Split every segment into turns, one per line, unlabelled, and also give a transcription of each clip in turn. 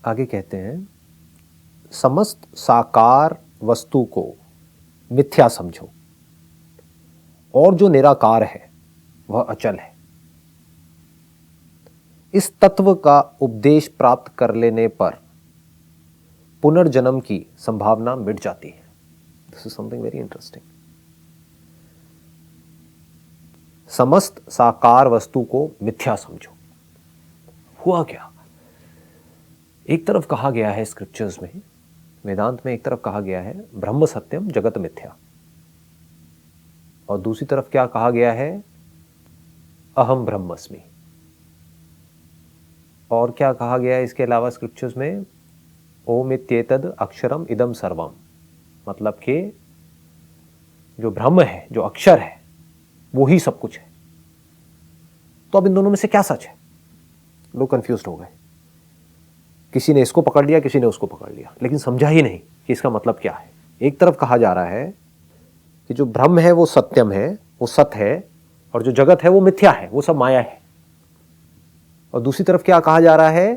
आगे कहते हैं, समस्त साकार वस्तु को मिथ्या समझो और जो निराकार है वह अचल है। इस तत्व का उपदेश प्राप्त कर लेने पर पुनर्जन्म की संभावना मिट जाती है। This is something very interesting. समस्त साकार वस्तु को मिथ्या समझो। हुआ क्या? एक तरफ कहा गया है स्क्रिप्चर्स में, वेदांत में एक तरफ कहा गया है ब्रह्म सत्यम जगत मिथ्या, और दूसरी तरफ क्या कहा गया है? अहम ब्रह्मस्मि। और क्या कहा गया है इसके अलावा स्क्रिप्चर्स में? ओम इत्येतद अक्षरम इदम सर्वम, मतलब कि जो ब्रह्म है, जो अक्षर है, वो ही सब कुछ है। तो अब इन दोनों में से क्या सच है? लोग कंफ्यूज्ड हो गए। किसी ने इसको पकड़ लिया, किसी ने उसको पकड़ लिया, लेकिन समझा ही नहीं कि इसका मतलब क्या है। एक तरफ कहा जा रहा है कि जो ब्रह्म है वो सत्यम है, वो सत्य है, और जो जगत है वो मिथ्या है, वो सब माया है। और दूसरी तरफ क्या कहा जा रहा है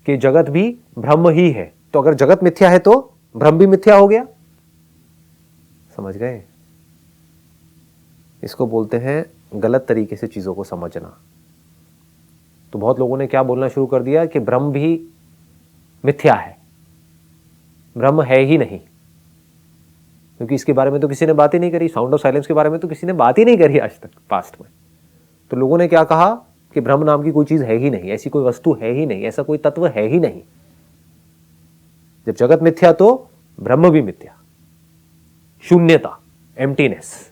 कि जगत भी ब्रह्म ही है। तो अगर जगत मिथ्या है तो ब्रह्म भी मिथ्या हो गया। समझ गए? इसको बोलते हैं गलत तरीके से चीजों को समझना। तो बहुत लोगों ने क्या बोलना शुरू कर दिया कि ब्रह्म भी मिथ्या है, ब्रह्म है ही नहीं, क्योंकि इसके बारे में तो किसी ने बात ही नहीं करी। साउंड ऑफ साइलेंस के बारे में तो किसी ने बात ही नहीं करी आज तक पास्ट में। तो लोगों ने क्या कहा कि ब्रह्म नाम की कोई चीज है ही नहीं, ऐसी कोई वस्तु है ही नहीं, ऐसा कोई तत्व है ही नहीं। जब जगत मिथ्या तो ब्रह्म भी मिथ्या। शून्यता, एम्प्टीनेस,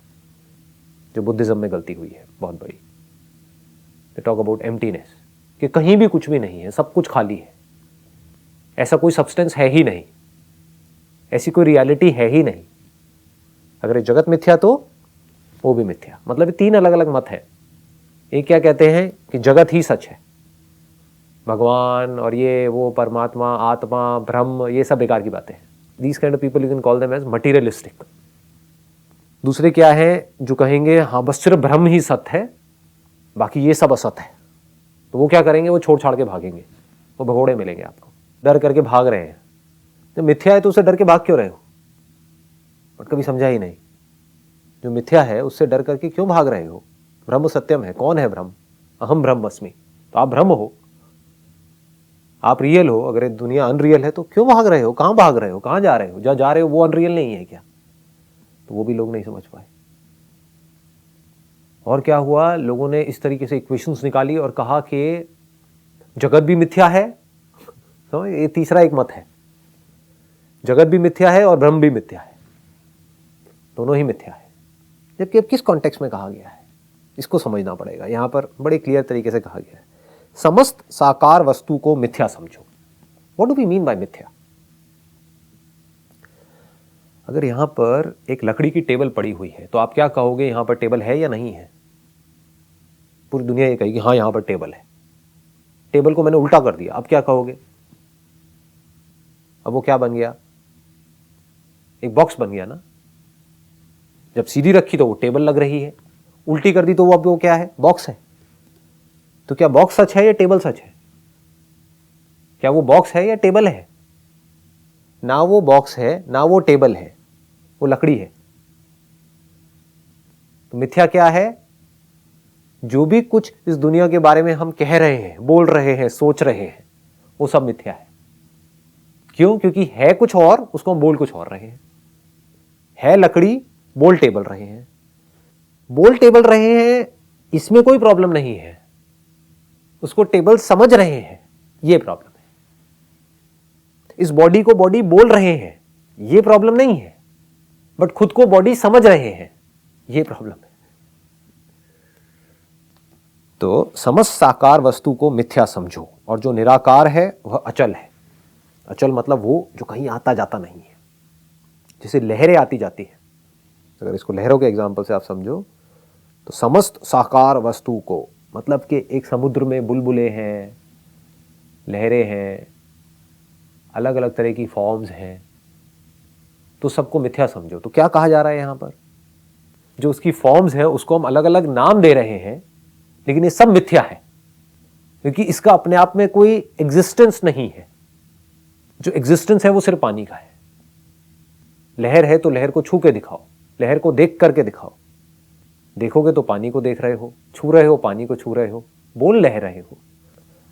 जो बुद्धिज्म में गलती हुई है बहुत बड़ी। दे टॉक अबाउट एम्प्टीनेस, कि कहीं भी कुछ भी नहीं है, सब कुछ खाली है, ऐसा कोई सब्सटेंस है ही नहीं, ऐसी कोई रियलिटी है ही नहीं। अगर ये जगत मिथ्या तो वो भी मिथ्या। मतलब तीन अलग अलग मत है। एक क्या कहते हैं कि जगत ही सच है, भगवान और ये वो परमात्मा, आत्मा, ब्रह्म, ये सब बेकार की बातें हैं। These kind of people you can call them as materialistic. दूसरे क्या है जो कहेंगे हाँ बस सिर्फ ब्रह्म ही सत्य है, बाकी ये सब असत है। तो वो क्या करेंगे? वो छोड़ छाड़ के भागेंगे, वो भगोड़े मिलेंगे आपको, डर करके भाग रहे हैं। तो मिथ्या है तो उससे डर के भाग क्यों रहे हो? बट कभी समझा ही नहीं। जो मिथ्या है उससे डर करके क्यों भाग रहे हो? ब्रह्म सत्यम है। कौन है ब्रह्म? अहम ब्रह्मस्मि। तो आप ब्रह्म हो, आप रियल हो। अगर ये दुनिया अनरियल है तो क्यों भाग रहे हो? कहां भाग रहे हो? कहां जा रहे हो? जहां जा रहे हो वो अनरियल नहीं है क्या? तो वो भी लोग नहीं समझ पाए। और क्या हुआ? लोगों ने इस तरीके से इक्वेशंस निकाली और कहा कि जगत भी मिथ्या है। तो ये तीसरा एक मत है, जगत भी मिथ्या है और ब्रह्म भी मिथ्या है, दोनों ही मिथ्या है। जबकि अब किस कॉन्टेक्स्ट में कहा गया है इसको समझना पड़ेगा। यहां पर बड़े क्लियर तरीके से कहा गया है, समस्त साकार वस्तु को मिथ्या समझो। What do we mean by मिथ्या? अगर यहां पर एक लकड़ी की टेबल पड़ी हुई है तो आप क्या कहोगे? यहां पर टेबल है या नहीं है? पूरी दुनिया ये कहेगी हाँ यहां पर टेबल है। टेबल को मैंने उल्टा कर दिया, अब क्या कहोगे? अब वो क्या बन गया? एक बॉक्स बन गया ना। जब सीधी रखी तो वो टेबल लग रही है, उल्टी कर दी तो वो अब वो क्या है? बॉक्स है। तो क्या बॉक्स सच है या टेबल सच है? क्या वो बॉक्स है या टेबल है? ना वो बॉक्स है ना वो टेबल है, वो लकड़ी है। तो मिथ्या क्या है? जो भी कुछ इस दुनिया के बारे में हम कह रहे हैं, बोल रहे हैं, सोच रहे हैं, वो सब मिथ्या है। क्यों? क्योंकि है कुछ और, उसको हम बोल कुछ और रहे हैं। है लकड़ी, बोल टेबल रहे हैं। बोल टेबल रहे हैं, इसमें कोई प्रॉब्लम नहीं है। उसको टेबल समझ रहे हैं, ये प्रॉब्लम है। इस बॉडी को बॉडी बोल रहे हैं, ये प्रॉब्लम नहीं है। बट खुद को बॉडी समझ रहे हैं, ये प्रॉब्लम है। तो समस्त साकार वस्तु को मिथ्या समझो और जो निराकार है वह अचल है। अचल मतलब वो जो कहीं आता जाता नहीं है, जैसे लहरें आती जाती हैं। अगर इसको लहरों के एग्जाम्पल से आप समझो तो समस्त साकार वस्तु को मतलब कि एक समुद्र में बुलबुले हैं, लहरें हैं, अलग अलग तरह की फॉर्म्स हैं, तो सबको मिथ्या समझो। तो क्या कहा जा रहा है यहां पर? जो उसकी फॉर्म्स हैं उसको हम अलग अलग नाम दे रहे हैं, लेकिन ये सब मिथ्या है, क्योंकि इसका अपने आप में कोई एग्जिस्टेंस नहीं है। जो एग्जिस्टेंस है वो सिर्फ पानी का है। लहर है तो लहर को छू के दिखाओ, लहर को देख करके दिखाओ। देखोगे तो पानी को देख रहे हो, छू रहे हो पानी को छू रहे हो, बोल लह रहे हो।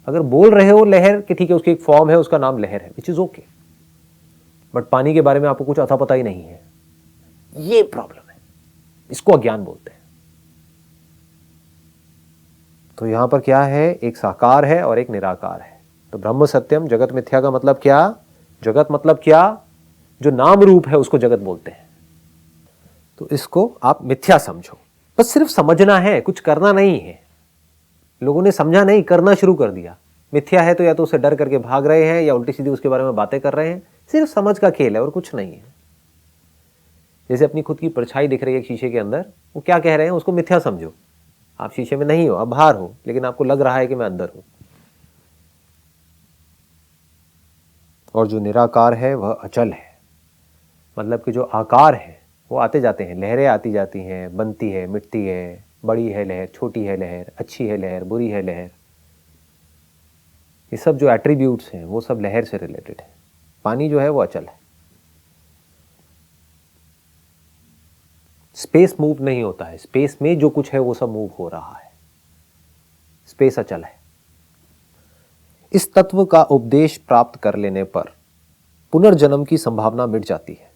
अगर बोल रहे हो लहर कि ठीक है, उसकी एक फॉर्म है, उसका नाम लहर है, विच इज ओके, बट पानी के बारे में आपको कुछ अता पता ही नहीं है, ये प्रॉब्लम है। इसको अज्ञान बोलते हैं। तो यहां पर क्या है, एक साकार है और एक निराकार है। तो ब्रह्म सत्यम जगत मिथ्या का मतलब क्या? जगत मतलब क्या? जो नाम रूप है उसको जगत बोलते हैं। तो इसको आप मिथ्या समझो, बस सिर्फ समझना है, कुछ करना नहीं है। लोगों ने समझा नहीं, करना शुरू कर दिया। मिथ्या है तो या तो उसे डर करके भाग रहे हैं या उल्टी सीधी उसके बारे में बातें कर रहे हैं। सिर्फ समझ का खेल है और कुछ नहीं है। जैसे अपनी खुद की परछाई दिख रही है शीशे के अंदर, वो क्या कह रहे हैं, उसको मिथ्या समझो। आप शीशे में नहीं हो, आप बाहर हो, लेकिन आपको लग रहा है कि मैं अंदर हूं। और जो निराकार है वह अचल है, मतलब कि जो आकार है वो आते जाते हैं, लहरें आती जाती हैं, बनती है, मिटती है, बड़ी है लहर, छोटी है लहर, अच्छी है लहर, बुरी है लहर। ये सब जो एट्रीब्यूट्स हैं वो सब लहर से रिलेटेड है। पानी जो है वो अचल है। स्पेस मूव नहीं होता है, स्पेस में जो कुछ है वो सब मूव हो रहा है, स्पेस अचल है। इस तत्व का उपदेश प्राप्त कर लेने पर पुनर्जन्म की संभावना मिट जाती है।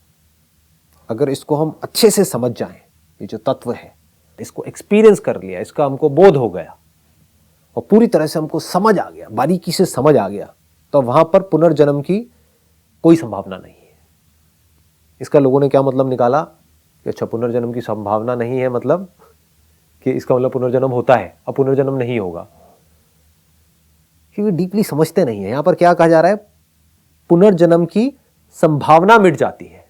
अगर इसको हम अच्छे से समझ जाएं, ये जो तत्व है, इसको एक्सपीरियंस कर लिया, इसका हमको बोध हो गया और पूरी तरह से हमको समझ आ गया, बारीकी से समझ आ गया, तो वहां पर पुनर्जन्म की कोई संभावना नहीं है। इसका लोगों ने क्या मतलब निकाला कि अच्छा, पुनर्जन्म की संभावना नहीं है, मतलब कि इसका मतलब पुनर्जन्म होता है, अब पुनर्जन्म नहीं होगा। क्योंकि डीपली समझते नहीं है। यहां पर क्या कहा जा रहा है, पुनर्जन्म की संभावना मिट जाती है।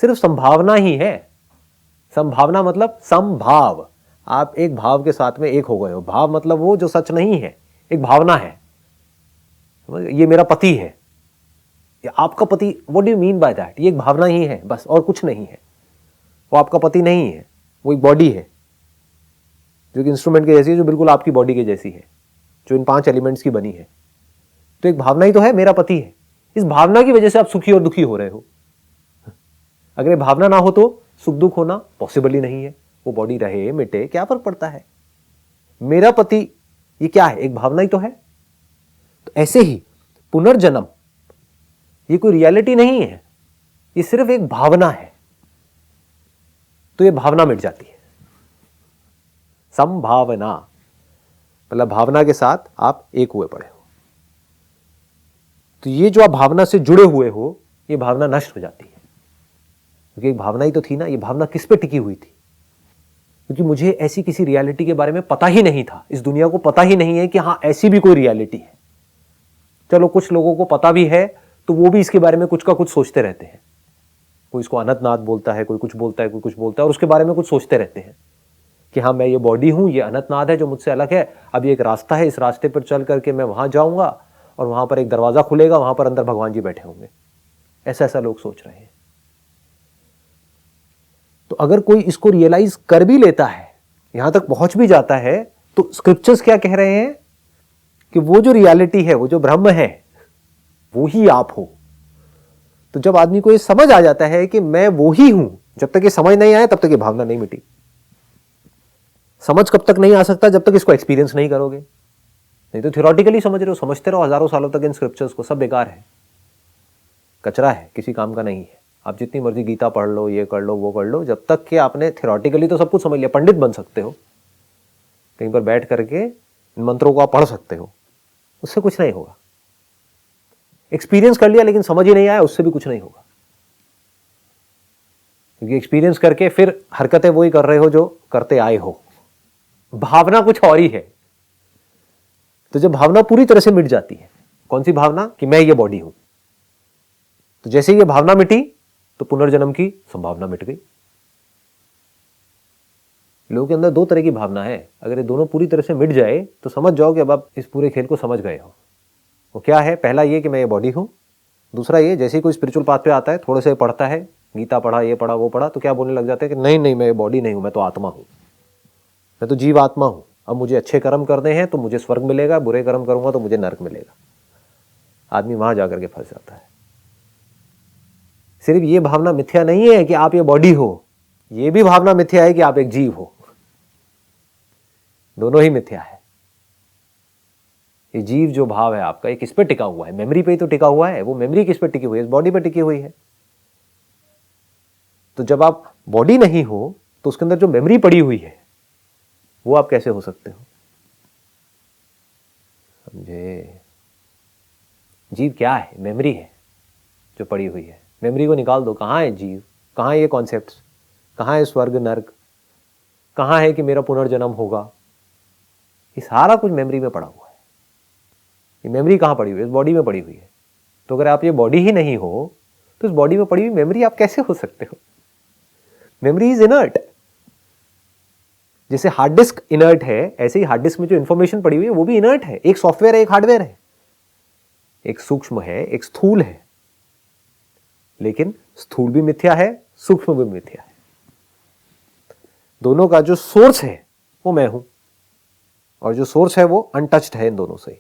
सिर्फ संभावना ही है। संभावना मतलब संभाव, आप एक भाव के साथ में एक हो गए हो। भाव मतलब वो जो सच नहीं है, एक भावना है। ये मेरा पति है, ये आपका पति, what do you mean by that? ये एक भावना ही है बस, और कुछ नहीं है। वो आपका पति नहीं है, वो एक बॉडी है जो कि इंस्ट्रूमेंट के जैसी है, जो बिल्कुल आपकी बॉडी के जैसी है, जो इन 5 एलिमेंट्स की बनी है। तो एक भावना ही तो है, मेरा पति है। इस भावना की वजह से आप सुखी और दुखी हो रहे हो। अगर ये भावना ना हो तो सुख दुख होना पॉसिबल ही नहीं है। वो बॉडी रहे मिटे, क्या फर्क पड़ता है? मेरा पति, ये क्या है? एक भावना ही तो है। तो ऐसे ही पुनर्जन्म ये कोई रियलिटी नहीं है, ये सिर्फ एक भावना है। तो ये भावना मिट जाती है। संभावना मतलब भावना के साथ आप एक हुए पड़े हो। तो ये जो आप भावना से जुड़े हुए हो, ये भावना नष्ट हो जाती है। क्योंकि एक भावना ही तो थी ना। ये भावना किस पे टिकी हुई थी? क्योंकि मुझे ऐसी किसी रियलिटी के बारे में पता ही नहीं था। इस दुनिया को पता ही नहीं है कि हाँ, ऐसी भी कोई रियलिटी है। चलो, कुछ लोगों को पता भी है तो वो भी इसके बारे में कुछ का कुछ सोचते रहते हैं। कोई इसको अनंतनाद बोलता है, कोई कुछ बोलता है, कोई कुछ बोलता है, और उसके बारे में कुछ सोचते रहते हैं कि हाँ, मैं ये बॉडी हूं, ये अनंतनाद है जो मुझसे अलग है। अब ये एक रास्ता है, इस रास्ते पर चल करके मैं वहां जाऊंगा और वहां पर एक दरवाजा खुलेगा, वहां पर अंदर भगवान जी बैठे होंगे। ऐसा ऐसा लोग सोच रहे हैं। तो अगर कोई इसको रियलाइज कर भी लेता है, यहां तक पहुंच भी जाता है, तो स्क्रिप्चर्स क्या कह रहे हैं कि वो जो रियलिटी है, वो जो ब्रह्म है, वो ही आप हो। तो जब आदमी को ये समझ आ जाता है कि मैं वो ही हूं, जब तक ये समझ नहीं आया तब तक ये भावना नहीं मिटी। समझ कब तक नहीं आ सकता? जब तक इसको एक्सपीरियंस नहीं करोगे। नहीं तो थियोरेटिकली समझ रहे हो, समझते रहो हजारों सालों तक इन स्क्रिप्चर्स को, सब बेकार है, कचरा है, किसी काम का नहीं है। आप जितनी मर्जी गीता पढ़ लो, ये कर लो, वो कर लो, जब तक कि आपने थियोरेटिकली तो सब कुछ समझ लिया। पंडित बन सकते हो, कहीं पर बैठ करके इन मंत्रों को आप पढ़ सकते हो, उससे कुछ नहीं होगा। एक्सपीरियंस कर लिया लेकिन समझ ही नहीं आया, उससे भी कुछ नहीं होगा। क्योंकि एक्सपीरियंस करके फिर हरकतें वही कर रहे हो जो करते आए हो। भावना कुछ और ही है। तो जब भावना पूरी तरह से मिट जाती है, कौन सी भावना? कि मैं ये बॉडी हूं। तो जैसे ये भावना मिटी तो पुनर्जन्म की संभावना मिट गई। लोगों के अंदर 2 तरह की भावना है। अगर ये दोनों पूरी तरह से मिट जाए तो समझ जाओ कि अब आप इस पूरे खेल को समझ गए हो। वो क्या है? पहला ये कि मैं ये बॉडी हूं। दूसरा ये, जैसे ही कोई स्पिरिचुअल पाथ पे आता है, थोड़े से पढ़ता है, गीता पढ़ा, ये पढ़ा, वो पढ़ा, तो क्या बोलने लग जाते हैं कि नहीं नहीं, मैं ये बॉडी नहीं हूं, मैं तो आत्मा हूं, मैं तो जीव आत्मा हूं। अब मुझे अच्छे कर्म करने हैं तो मुझे स्वर्ग मिलेगा, बुरे कर्म करूंगा तो मुझे नरक मिलेगा। आदमी वहां जाकर के फंस जाता है। सिर्फ ये भावना मिथ्या नहीं है कि आप ये बॉडी हो, ये भी भावना मिथ्या है कि आप एक जीव हो। दोनों ही मिथ्या है। ये जीव जो भाव है आपका, ये किस पे टिका हुआ है? मेमोरी पे ही तो टिका हुआ है। वो मेमोरी किस पे टिकी हुई है? इस बॉडी पे टिकी हुई है। तो जब आप बॉडी नहीं हो तो उसके अंदर जो मेमोरी पड़ी हुई है वो आप कैसे हो सकते हो? समझे? जीव क्या है? मेमोरी है जो पड़ी हुई है। मेमोरी को निकाल दो, कहाँ है जीव? कहाँ है ये कॉन्सेप्ट्स? कहाँ है स्वर्ग नर्क? कहाँ है कि मेरा पुनर्जन्म होगा? ये सारा कुछ मेमोरी में पड़ा हुआ है। ये मेमोरी कहाँ पड़ी हुई है? इस बॉडी में पड़ी हुई है। तो अगर आप ये बॉडी ही नहीं हो तो इस बॉडी में पड़ी हुई मेमोरी आप कैसे हो सकते हो? Memory is inert. जैसे हार्ड डिस्क इनर्ट है, ऐसे ही हार्ड डिस्क में जो इंफॉर्मेशन पड़ी हुई है वो भी इनर्ट है। एक सॉफ्टवेयर है, एक हार्डवेयर है, एक सूक्ष्म है, एक स्थूल है। लेकिन स्थूल भी मिथ्या है, सूक्ष्म भी मिथ्या है। दोनों का जो सोर्स है वो मैं हूं, और जो सोर्स है वो अनटच्ड है इन दोनों से।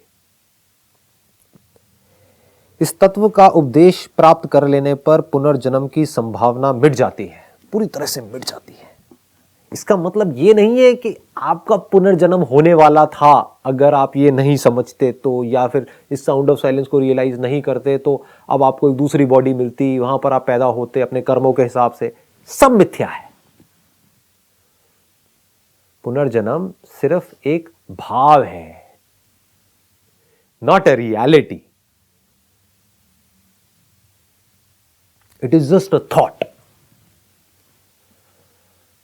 इस तत्व का उपदेश प्राप्त कर लेने पर पुनर्जन्म की संभावना मिट जाती है, पूरी तरह से मिट जाती है। इसका मतलब ये नहीं है कि आपका पुनर्जन्म होने वाला था अगर आप ये नहीं समझते तो, या फिर इस साउंड ऑफ साइलेंस को रियलाइज नहीं करते तो अब आपको एक दूसरी बॉडी मिलती, वहां पर आप पैदा होते अपने कर्मों के हिसाब से। सब मिथ्या है। पुनर्जन्म सिर्फ एक भाव है, not a reality. It is just a thought.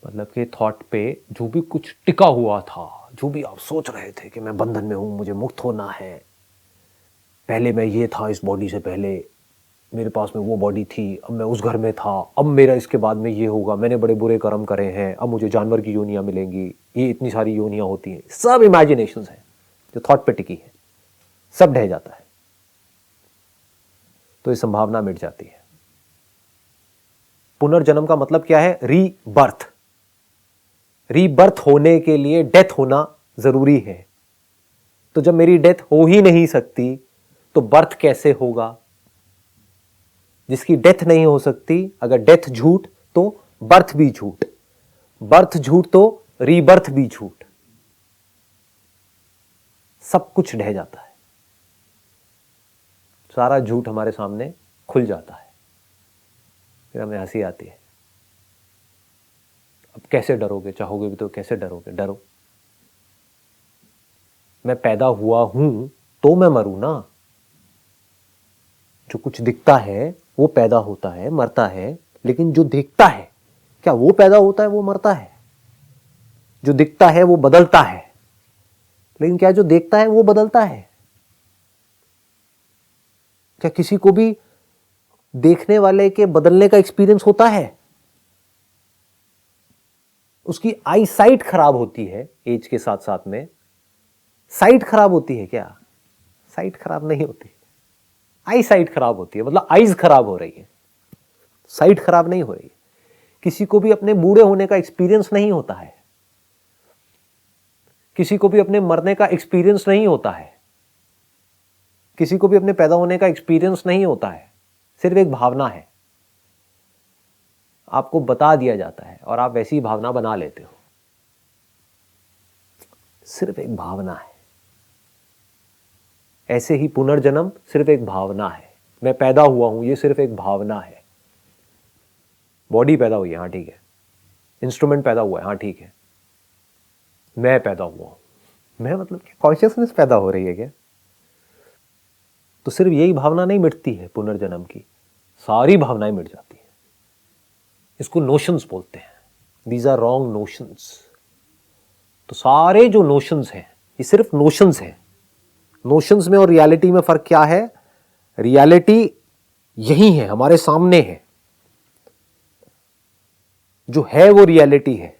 मतलब कि थॉट पे जो भी कुछ टिका हुआ था, जो भी आप सोच रहे थे कि मैं बंधन में हूं, मुझे मुक्त होना है, पहले मैं ये था, इस बॉडी से पहले मेरे पास में वो बॉडी थी, अब मैं उस घर में था, अब मेरा इसके बाद में ये होगा, मैंने बड़े बुरे कर्म करे हैं, अब मुझे जानवर की योनियां मिलेंगी, ये इतनी सारी योनियां होती हैं। सब इमेजिनेशंस हैं जो थॉट पे टिकी है। सब ढह जाता है तो ये संभावना मिट जाती है। पुनर्जन्म का मतलब क्या है? रीबर्थ। रीबर्थ होने के लिए डेथ होना जरूरी है। तो जब मेरी डेथ हो ही नहीं सकती तो बर्थ कैसे होगा? जिसकी डेथ नहीं हो सकती, अगर डेथ झूठ तो बर्थ भी झूठ, बर्थ झूठ तो रीबर्थ भी झूठ। सब कुछ ढह जाता है, सारा झूठ हमारे सामने खुल जाता है। फिर हमें हंसी आती है। अब कैसे डरोगे? चाहोगे भी तो कैसे डरोगे? डरो। मैं पैदा हुआ हूं तो मैं मरूं ना। जो कुछ दिखता है वो पैदा होता है, मरता है, लेकिन जो दिखता है क्या वो पैदा होता है, वो मरता है? जो दिखता है वो बदलता है, लेकिन क्या जो देखता है वो बदलता है? क्या किसी को भी देखने वाले के बदलने का एक्सपीरियंस होता है? उसकी आई साइट खराब होती है एज के साथ साथ में। साइट खराब होती है क्या? साइट खराब नहीं होती, आई साइट खराब होती है। मतलब आईज खराब हो रही है, साइट खराब नहीं हो रही है। किसी को भी अपने बूढ़े होने का एक्सपीरियंस नहीं होता है, किसी को भी अपने मरने का एक्सपीरियंस नहीं होता है, किसी को भी अपने पैदा होने का एक्सपीरियंस नहीं होता है। सिर्फ एक भावना है, आपको बता दिया जाता है और आप वैसी भावना बना लेते हो। सिर्फ एक भावना है। ऐसे ही पुनर्जन्म सिर्फ एक भावना है। मैं पैदा हुआ हूं, ये सिर्फ एक भावना है। बॉडी पैदा हुई है, हाँ ठीक है। इंस्ट्रूमेंट पैदा हुआ है, हाँ ठीक है। मैं पैदा हुआ हूं, मैं मतलब कॉन्शियसनेस पैदा हो रही है क्या? तो सिर्फ यही भावना नहीं मिटती है पुनर्जन्म की, सारी भावनाएं मिट जाती है। इसको नोशंस बोलते हैं। These are wrong notions. तो सारे जो नोशंस हैं ये सिर्फ नोशंस हैं। नोशंस में और रियलिटी में फर्क क्या है? रियलिटी यही है, हमारे सामने है। जो है वो रियलिटी है,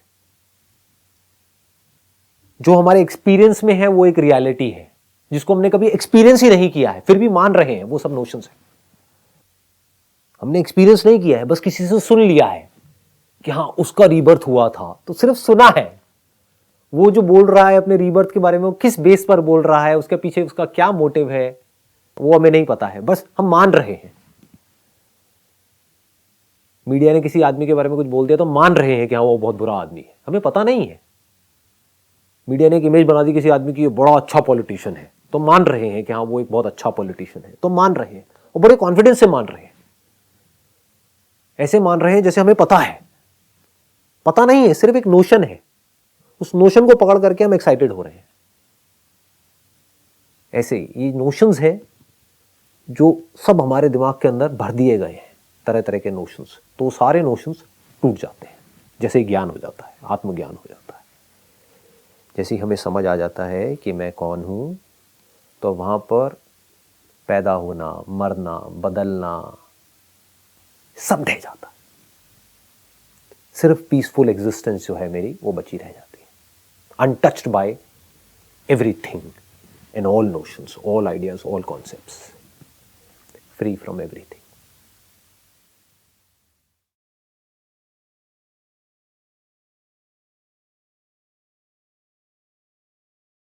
जो हमारे एक्सपीरियंस में है वो एक रियलिटी है, जिसको हमने कभी एक्सपीरियंस ही नहीं किया है फिर भी मान रहे हैं, वो सब नोशंस है। हमने एक्सपीरियंस नहीं किया है, बस किसी से सुन लिया है कि हाँ उसका रीबर्थ हुआ था, तो सिर्फ सुना है। वो जो बोल रहा है अपने रीबर्थ के बारे में, वो किस बेस पर बोल रहा है, उसके पीछे उसका क्या मोटिव है, वो हमें नहीं पता है, बस हम मान रहे हैं। मीडिया ने किसी आदमी के बारे में कुछ बोल दिया तो मान रहे हैं कि हाँ वो बहुत बुरा आदमी है, हमें पता नहीं है। मीडिया ने एक इमेज बना दी किसी आदमी की, ये बड़ा अच्छा पॉलिटिशियन है, तो मान रहे हैं कि हाँ वो एक बहुत अच्छा पॉलिटिशियन है, तो मान रहे हैं और बड़े कॉन्फिडेंस से मान रहे हैं। ऐसे मान रहे हैं जैसे हमें पता है। पता नहीं है, सिर्फ एक नोशन है, उस नोशन को पकड़ करके हम एक्साइटेड हो रहे हैं। ऐसे ये नोशंस है जो सब हमारे दिमाग के अंदर भर दिए गए हैं, तरह तरह के नोशंस। तो सारे नोशंस टूट जाते हैं, जैसे ज्ञान हो जाता है, आत्मज्ञान हो जाता है। जैसे ही हमें समझ आ जाता है कि मैं कौन हूं, तो वहां पर पैदा होना, मरना, बदलना सब ढह जाता है। सिर्फ पीसफुल एग्जिस्टेंस जो है मेरी, वो बची रह जाती है, untouched by everything and all notions, all ideas, all concepts, free from everything.